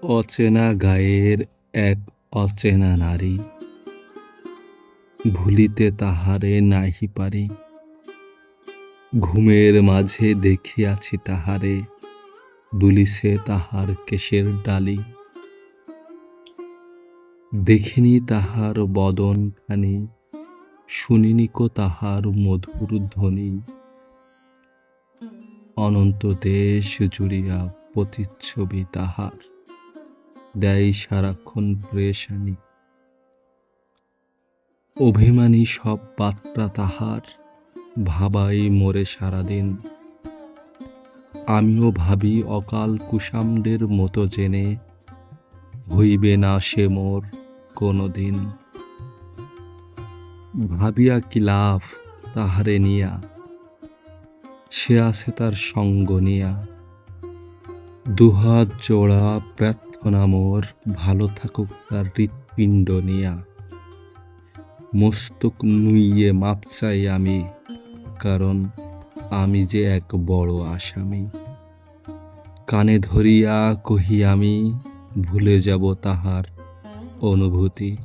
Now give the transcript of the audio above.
অচেনা গায়ের এক অচেনা নারী, ভুলিতে তাহারে নাহি পারি। ঘুমের মাঝে দেখিয়াছি তাহারে, দুলিছে তাহার কেশের ডালি। দেখিনি তাহার বদন খানি, শুনিনি কো তাহার মধুর ধ্বনি। অনন্ত দেশ জুড়িয়া প্রতিচ্ছবি তাহার, দেয় সারাক্ষণ প্রেশানি। অভিমানী সব বার্তা তাহার, ভাবাই মোরে সারাদিন। আমিও ভাবি অকাল কুষাণ্ডের মতো জেনে, হইবে না সে মোর কোনো দিন। ভাবিয়া কি লাভ তাহারে নিয়া, সে আছে তার সঙ্গ নিয়া। দুহাত জোড়া প্রার্থনা মোর, ভালো থাকুক তার হৃৎপিণ্ড নিয়া। মস্তক নুইয়ে মাপ চাই আমি, কারণ আমি যে এক বড় আসামি। কানে ধরিয়া কহি আমি, ভুলে যাব তাহার অনুভূতি।